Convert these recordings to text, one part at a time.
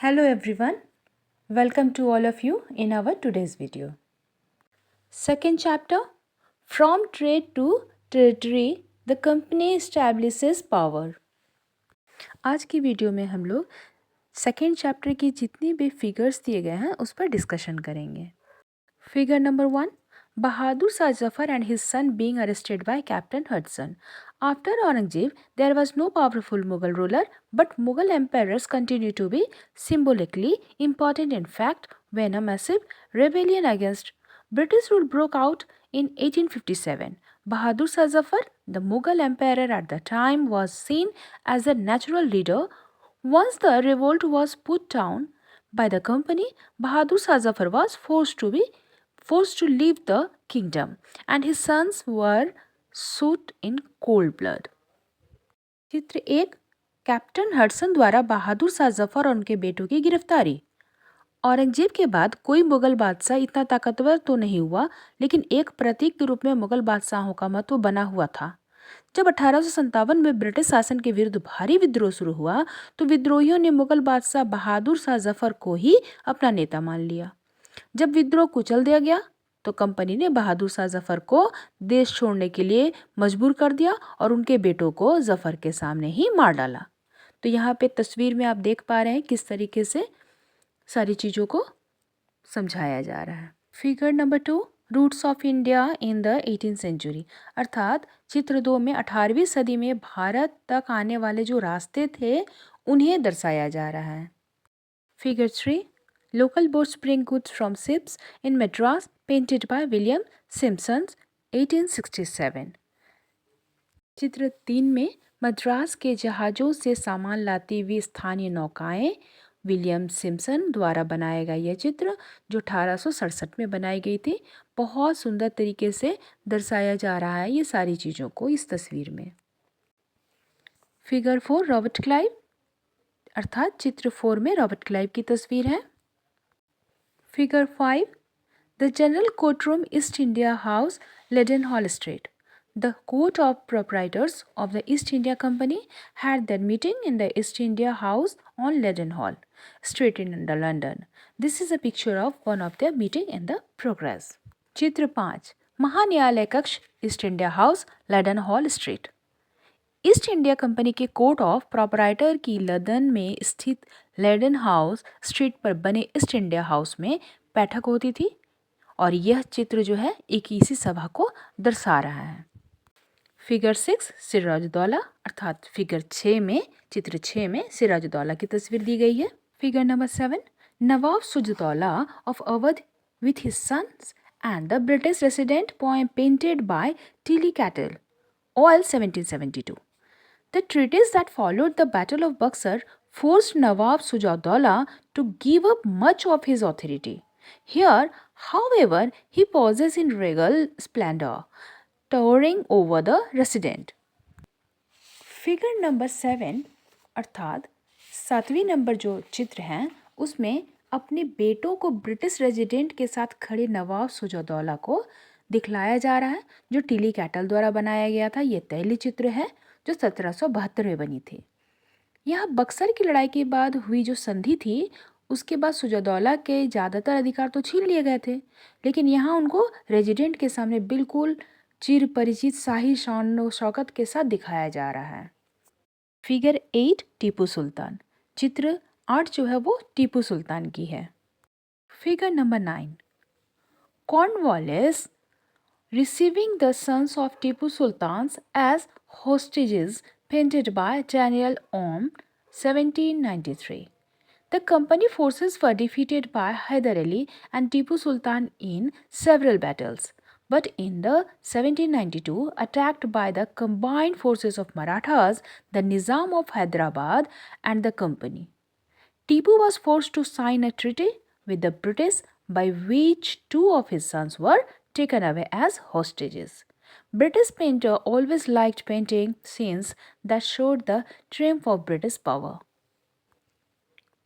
Hello everyone, welcome to all of you in our today's video. Second chapter, From Trade to Territory, the company establishes power. आज की video में हम लोग second chapter की जितनी भी फिगर्स दिए गए हैं उस पर डिस्कशन करेंगे. Figure number 1, Bahadur Shah Zafar and his son being arrested by Captain Hudson. After Aurangzeb, there was no powerful Mughal ruler, but Mughal emperors continued to be symbolically important. In fact, when a massive rebellion against British rule broke out in 1857, Bahadur Shah Zafar, the Mughal emperor at the time, was seen as the natural leader. Once the revolt was put down by the company, Bahadur Shah Zafar was forced to leave the kingdom, and his sons were shot in cold blood. चित्र 1, captain Hudson द्वारा बहादुर शाह जफर और उनके बेटों की गिरफ्तारी. औरंगजेब के बाद कोई मुगल बादशाह इतना ताकतवर तो नहीं हुआ, लेकिन एक प्रतीक के रूप में मुगल बादशाहों का महत्व बना हुआ था. जब 1857 में ब्रिटिश शासन के विरुद्ध भारी विद्रोह शुरू हुआ तो विद्रोहियों ने मुगल बादशाह बहादुर शाह जफर को ही अपना नेता मान लिया. जब विद्रोह कुचल दिया गया तो कंपनी ने बहादुर शाह जफर को देश छोड़ने के लिए मजबूर कर दिया और उनके बेटों को जफर के सामने ही मार डाला. तो यहाँ पे तस्वीर में आप देख पा रहे हैं किस तरीके से सारी चीज़ों को समझाया जा रहा है. Figure number 2, roots of India in the 18th century, अर्थात चित्र 2 में 18वीं सदी में भारत तक आने वाले जो रास्ते थे उन्हें दर्शाया जा रहा है. Figure 3, local boats bring goods from ships in Madras, painted by William Simpson, 1867. चित्र 3 में मद्रास के जहाज़ों से सामान लाती हुई स्थानीय नौकाएं विलियम सिम्पसन द्वारा बनाया गया यह चित्र जो 1867 में बनाई गई थी. बहुत सुंदर तरीके से दर्शाया जा रहा है ये सारी चीज़ों को इस तस्वीर में. फिगर 4, रॉबर्ट क्लाइव, अर्थात चित्र 4 में रॉबर्ट क्लाइव की तस्वीर है. Figure 5, the General Courtroom, East India House, Leadenhall Street. The court of proprietors of the East India Company had their meeting in the East India House on Leadenhall Street in London. This is a picture of one of their meeting in the progress. चित्र 5, महान्यायालय कक्ष, East India House, Leadenhall Street. East India company के court of proprietor की London में स्थित laden house street पर बने east India house में बैठक होती थी और यह चित्र जो है एक इसी सभा को दर्शा रहा है. फिगर 6, सिराजुद्दौला, अर्थात फिगर 6 में चित्र 6 में सिराजुद्दौला की तस्वीर दी गई है. Figure number 7, Nawab Sirajuddaula of Awadh with his sons and the British resident poem painted by Tilly Kettle, Oil, 1772. The treaties that followed the Battle of Buxar forced Nawab Sujauddaulah to give up much of his authority. Here, however, he pauses in regal splendor, towering over the resident. Figure number 7, अर्थात 7वीं number जो चित्र हैं उसमें अपने बेटों को British resident के साथ खड़े नवाब सिराजुद्दौला को दिखलाया जा रहा है जो टिली कैटल द्वारा बनाया गया था. ये पहली चित्र है जो 1772 में बनी थी. यह बक्सर की लड़ाई के बाद हुई जो संधि थी उसके बाद सिराजुद्दौला के ज़्यादातर अधिकार तो छीन लिए गए थे, लेकिन यहाँ उनको रेजिडेंट के सामने बिल्कुल चिर परिचित शाही शान शौकत के साथ दिखाया जा रहा है. फिगर 8, टीपू सुल्तान, चित्र 8 जो है वो टीपू सुल्तान की है. Figure number 9, Cornwallis receiving the sons of Tipu Sultans as hostages, painted by Daniel Ohm, 1793. The company forces were defeated by Hyder Ali and Tipu Sultan in several battles, but in the 1792 attack by the combined forces of Marathas, the Nizam of Hyderabad and the company, Tipu was forced to sign a treaty with the British by which two of his sons were taken away as hostages. British painter always liked painting scenes that showed the triumph of British power.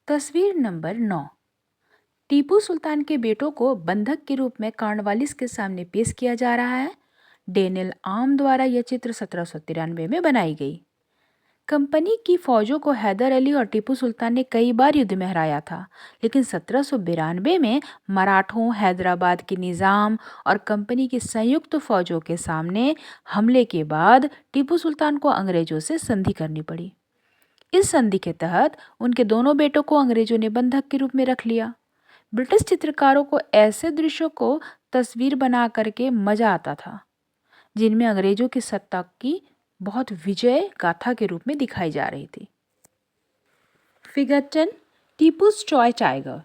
तस्वीर number 9, Tipu Sultan के बेटों को बंधक के रूप में Cornwallis के सामने पेश किया जा रहा है. डेनियल आम द्वारा यह चित्र 1793 में बनाई गई. कंपनी की फौजों को हैदर अली और टीपू सुल्तान ने कई बार युद्ध में हराया था, लेकिन 1792 में मराठों, हैदराबाद के निज़ाम और कंपनी की संयुक्त फौजों के सामने हमले के बाद टीपू सुल्तान को अंग्रेजों से संधि करनी पड़ी। इस संधि के तहत उनके दोनों बेटों को अंग्रेजों ने बंधक के रूप में रख लिया। ब्रिटिश चित्रकारों को ऐसे दृश्यों को तस्वीर बना करके मजा आता था जिनमें अंग्रेजों की सत्ता की बहुत विजय गाथा के रूप में दिखाई जा रही थी। Figure 10, Tipu's toy tiger.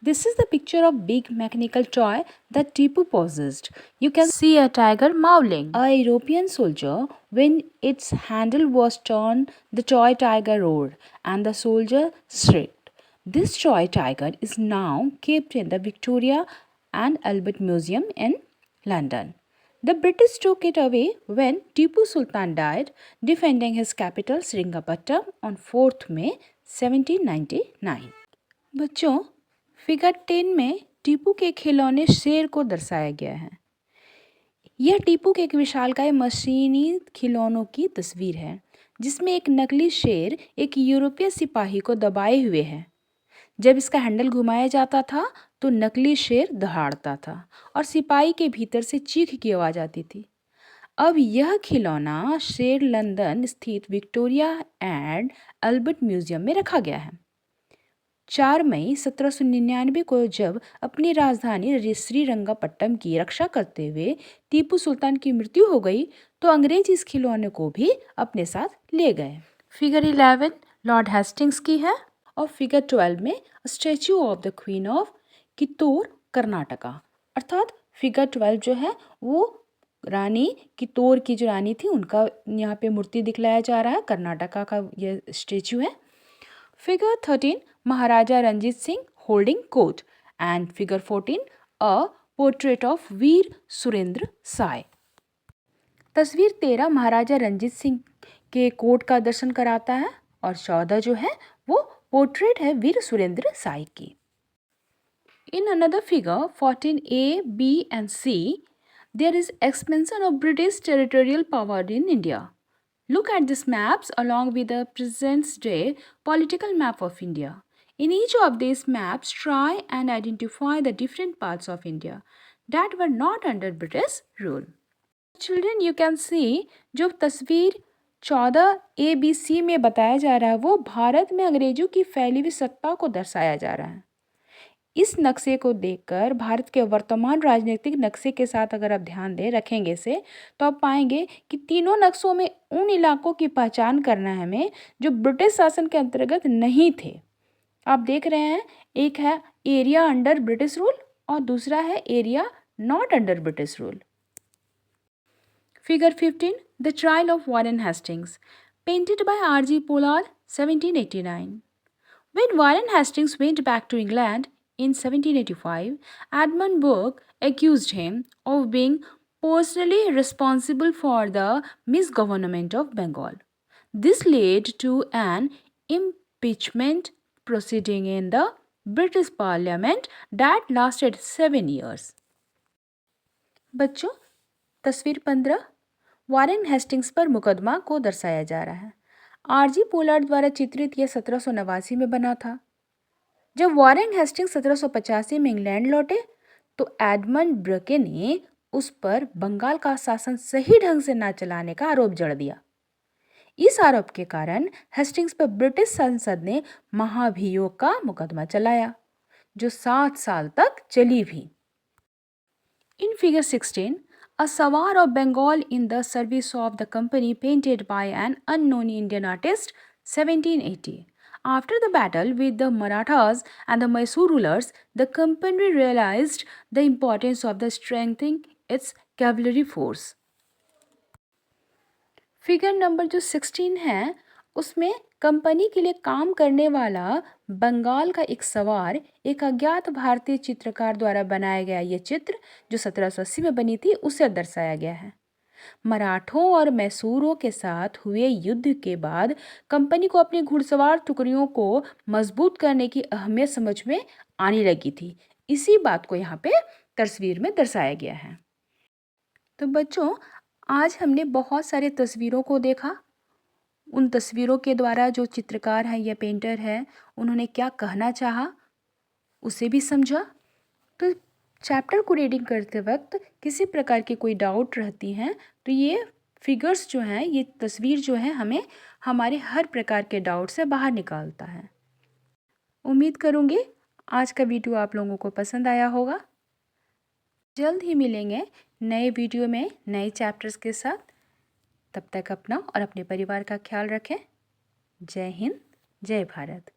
This is the picture of big mechanical toy that Tipu possessed. You can see a tiger mauling. A European soldier, when its handle was turned, the toy tiger roared and the soldier shrieked. This toy tiger is now kept in the Victoria and Albert Museum in London. The British took it away when Tipu Sultan died, defending his capital Sringapattam on 4th May 1799. बच्चों, figure 10 में टीपू के खिलौने शेर को दर्शाया गया है। यह टीपू के एक विशालकाय मशीनी खिलौनों की तस्वीर है जिसमें एक नकली शेर एक यूरोपीय सिपाही को दबाए हुए है। जब इसका हैंडल घुमाया जाता था तो नकली शेर दहाड़ता था और सिपाही के भीतर से चीख की आवाज आती थी। अब यह खिलौना शेर लंदन स्थित विक्टोरिया एंड अल्बर्ट म्यूजियम में रखा गया है। 4 मई 1799 को जब अपनी राजधानी श्रीरंगपट्टम की रक्षा करते हुए टीपू सुल्तान की मृत्यु हो गई तो अंग्रेज इस खिलौने को भी अपने साथ ले गए। फिगर 11 लॉर्ड हेस्टिंग्स की है और फिगर 12 में statue of the queen of Kittur Karnataka, अर्थात फिगर 12 जो है वो रानी कित्तूर की जो रानी थी उनका यहाँ पे मूर्ति दिखलाया जा रहा है। कर्नाटका का ये स्टैचू है। Figure 13 Maharaja Ranjit Singh holding court and figure 14 a portrait of Veer Surendra Sai. तस्वीर 13 महाराजा रंजीत सिंह के कोर्ट का दर्शन कराता है और 14 जो है वो पोर्ट्रेट है वीर सुरेंद्र साय की। In another figure 14A, B and C, there is expansion of British territorial power in India. Look at these maps along with the present day political map of India. In each of these maps, try and identify the different parts of India that were not under British rule. Children, you can see जो तस्वीर 14 ABC में बताया जा रहा है वो भारत में अंग्रेजों की फैली हुई सत्ता को दर्शाया जा रहा है। इस नक्शे को देखकर भारत के वर्तमान राजनीतिक नक्शे के साथ अगर आप ध्यान दें रखेंगे से तो आप पाएंगे कि तीनों नक्शों में उन इलाकों की पहचान करना है हमें जो ब्रिटिश शासन के अंतर्गत नहीं थे। आप देख रहे हैं एक है एरिया अंडर ब्रिटिश रूल और दूसरा है area not under British rule. Figure 15 the trial of Warren Hastings painted bye R.G. Pollard 1789। When Warren Hastings went back to England in 1785, Edmund Burke accused him of being personally responsible for the misgovernment of Bengal. This led to an impeachment proceeding in the British Parliament that lasted 7 years. बच्चों, तस्वीर 15 Warren Hastings पर मुकदमा को दर्शाया जा रहा है। R.G. Pollard द्वारा चित्रित यह 1789 में बना था। जब वॉरेन हेस्टिंग्स 1785 में इंग्लैंड लौटे तो एडमंड ब्रके ने उस पर बंगाल का शासन सही ढंग से न चलाने का आरोप जड़ दिया। इस आरोप के कारण हेस्टिंग्स पर ब्रिटिश संसद ने महाभियोग का मुकदमा चलाया जो 7 साल तक चली भी। In figure 16 A Sawar of Bengal in the Service of the Company painted by an unknown Indian artist 1780. After the battle with the Marathas and the Mysore rulers, the company realized the importance of the strengthening its cavalry force. Figure number जो 16 है उसमें company के लिए काम करने वाला बंगाल का एक सवार एक अज्ञात भारतीय चित्रकार द्वारा बनाया गया ये चित्र जो 1780 में बनी थी उसे दर्शाया गया है। मराठों और मैसूरों के साथ हुए युद्ध के बाद कंपनी को अपनी घुड़सवार टुकड़ियों को मजबूत करने की अहमियत समझ में आने लगी थी। इसी बात को यहाँ पे तस्वीर में दर्शाया गया है। तो बच्चों, आज हमने बहुत सारे तस्वीरों को देखा उन तस्वीरों के द्वारा जो चित्रकार है या पेंटर है उन्होंने क्या कहना चाहा उसे भी समझा। तो चैप्टर को रीडिंग करते वक्त किसी प्रकार की कोई डाउट रहती हैं तो ये फिगर्स जो हैं, ये तस्वीर जो है हमें हमारे हर प्रकार के डाउट से बाहर निकालता है। उम्मीद करूँगी आज का वीडियो आप लोगों को पसंद आया होगा। जल्द ही मिलेंगे नए वीडियो में नए चैप्टर्स के साथ। तब तक अपना और अपने परिवार का ख्याल रखें। जय हिंद, जय भारत।